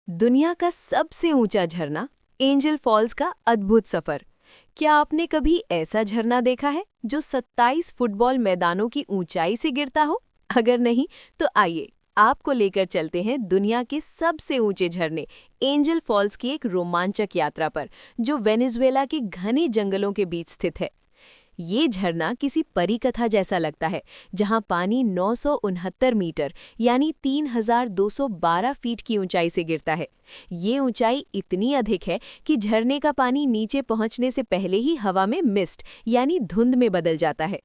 दुनिया का सबसे ऊंचा झरना एंजल फॉल्स का अद्भुत सफर। क्या आपने कभी ऐसा झरना देखा है जो 27 फुटबॉल मैदानों की ऊंचाई से गिरता हो? अगर नहीं तो आइए आपको लेकर चलते हैं दुनिया के सबसे ऊंचे झरने एंजल फॉल्स की एक रोमांचक यात्रा पर, जो वेनेजुएला के घने जंगलों के बीच स्थित है। ये झरना किसी परी कथा जैसा लगता है, जहां पानी 969 मीटर यानी 3212 फीट की ऊंचाई से गिरता है। ये ऊंचाई इतनी अधिक है कि झरने का पानी नीचे पहुंचने से पहले ही हवा में मिस्ट यानी धुंध में बदल जाता है।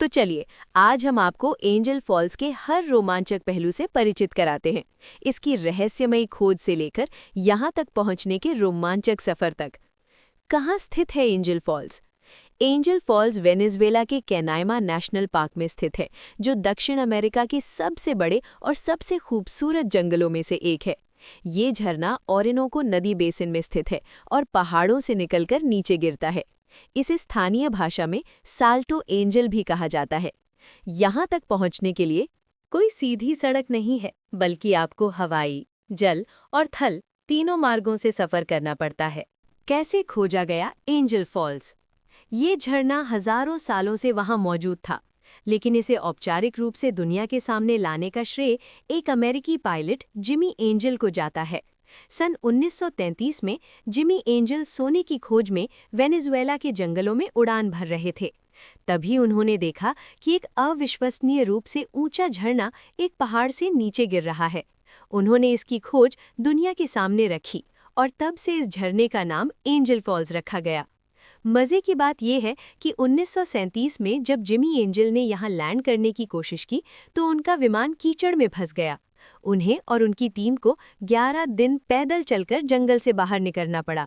तो चलिए, आज हम आपको एंजल फॉल्स के हर रोमांचक पहलू से परिचित कराते हैं, इसकी रहस्यमयी खोज से लेकर यहां तक पहुंचने के रोमांचक सफर तक। कहाँ स्थित है Angel Falls? Angel Falls Venezuela के कैनाइमा नेशनल पार्क में स्थित है, जो दक्षिण अमेरिका के सबसे बड़े और सबसे खूबसूरत जंगलों में से एक है। ये झरना ओरिनोको नदी बेसिन में स्थित है और पहाड़ों से निकलकर नीचे गिरता है। इसे स्थानीय भाषा में साल्टो एंजल भी कहा जाता है। यहाँ तक पहुँचने के लिए कोई सीधी सड़क नहीं है, बल्कि आपको हवाई, जल और थल तीनों मार्गों से सफ़र करना पड़ता है। कैसे खोजा गया एंजल फॉल्स? ये झरना हजारों सालों से वहां मौजूद था, लेकिन इसे औपचारिक रूप से दुनिया के सामने लाने का श्रेय एक अमेरिकी पायलट जिमी एंजल को जाता है। सन 1933 में जिमी एंजल सोने की खोज में वेनेजुएला के जंगलों में उड़ान भर रहे थे। तभी उन्होंने देखा कि एक अविश्वसनीय रूप से ऊंचा झरना एक पहाड़ से नीचे गिर रहा है। उन्होंने इसकी खोज दुनिया के सामने रखी और तब से इस झरने का नाम एंजल फॉल्स रखा गया। मज़े की बात यह है कि 1937 में जब जिमी एंजल ने यहाँ लैंड करने की कोशिश की तो उनका विमान कीचड़ में फंस गया। उन्हें और उनकी टीम को 11 दिन पैदल चलकर जंगल से बाहर निकलना पड़ा।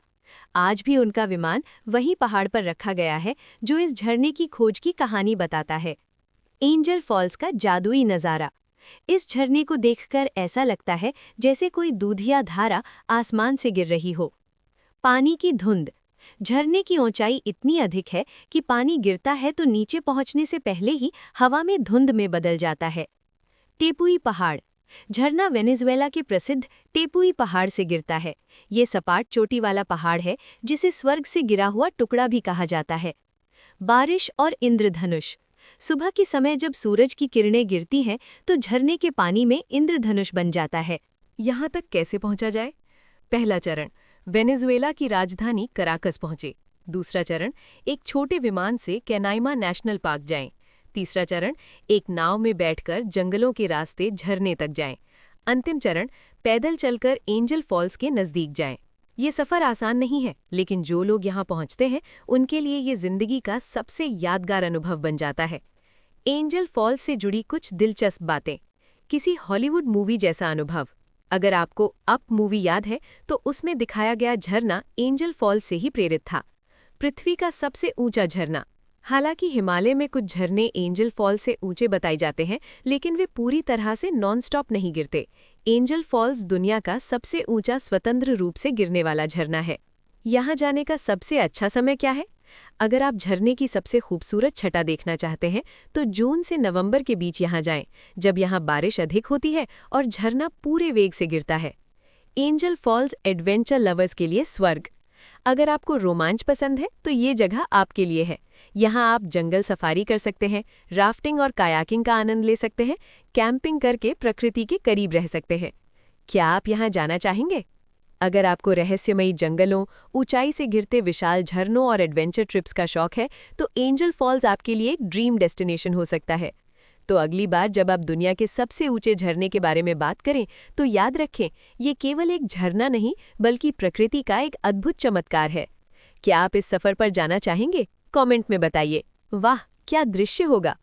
आज भी उनका विमान वहीं पहाड़ पर रखा गया है, जो इस झरने की खोज की कहानी बताता है। एंजल फॉल्स का जादुई नज़ारा। इस झरने को देखकर ऐसा लगता है जैसे कोई दूधिया धारा आसमान से गिर रही हो। पानी की धुंध। झरने की ऊंचाई इतनी अधिक है कि पानी गिरता है तो नीचे पहुंचने से पहले ही हवा में धुंध में बदल जाता है। टेपुई पहाड़। झरना वेनेजुएला के प्रसिद्ध टेपुई पहाड़ से गिरता है। ये सपाट चोटी वाला पहाड़ है, जिसे स्वर्ग से गिरा हुआ टुकड़ा भी कहा जाता है। बारिश और इंद्रधनुष। सुबह के समय जब सूरज की किरणें गिरती हैं तो झरने के पानी में इंद्रधनुष बन जाता है। यहाँ तक कैसे पहुंचा जाए? पहला चरण, वेनेजुएला की राजधानी कराकस पहुंचे। दूसरा चरण, एक छोटे विमान से कैनाइमा नेशनल पार्क जाएं। तीसरा चरण, एक नाव में बैठकर जंगलों के रास्ते झरने तक जाएं। अंतिम चरण, पैदल चलकर एंजल फॉल्स के नज़दीक जाएं। ये सफ़र आसान नहीं है, लेकिन जो लोग यहाँ पहुँचते हैं उनके लिए ये ज़िंदगी का सबसे यादगार अनुभव बन जाता है। एंजल फॉल्स से जुड़ी कुछ दिलचस्प बातें। किसी हॉलीवुड मूवी जैसा अनुभव। अगर आपको अप मूवी याद है तो उसमें दिखाया गया झरना एंजल फॉल्स से ही प्रेरित था। पृथ्वी का सबसे ऊंचा झरना। हालांकि हिमालय में कुछ झरने एंजल फॉल्स से ऊंचे बताए जाते हैं, लेकिन वे पूरी तरह से नॉनस्टॉप नहीं गिरते। एंजल फॉल्स दुनिया का सबसे ऊंचा स्वतंत्र रूप से गिरने वाला झरना है। यहाँ जाने का सबसे अच्छा समय क्या है? अगर आप झरने की सबसे खूबसूरत छटा देखना चाहते हैं तो जून से नवंबर के बीच यहाँ जाएं, जब यहाँ बारिश अधिक होती है और झरना पूरे वेग से गिरता है। एंजल फॉल्स एडवेंचर लवर्स के लिए स्वर्ग। अगर आपको रोमांच पसंद है तो ये जगह आपके लिए है। यहाँ आप जंगल सफारी कर सकते हैं, राफ्टिंग और कायाकिंग का आनंद ले सकते हैं, कैंपिंग करके प्रकृति के करीब रह सकते हैं। क्या आप यहाँ जाना चाहेंगे? अगर आपको रहस्यमयी जंगलों, ऊंचाई से गिरते विशाल झरनों और एडवेंचर ट्रिप्स का शौक है तो एंजल फॉल्स आपके लिए एक ड्रीम डेस्टिनेशन हो सकता है। तो अगली बार जब आप दुनिया के सबसे ऊंचे झरने के बारे में बात करें तो याद रखें, ये केवल एक झरना नहीं बल्कि प्रकृति का एक अद्भुत चमत्कार है। क्या आप इस सफर पर जाना चाहेंगे? कमेंट में बताइए। वाह, क्या दृश्य होगा!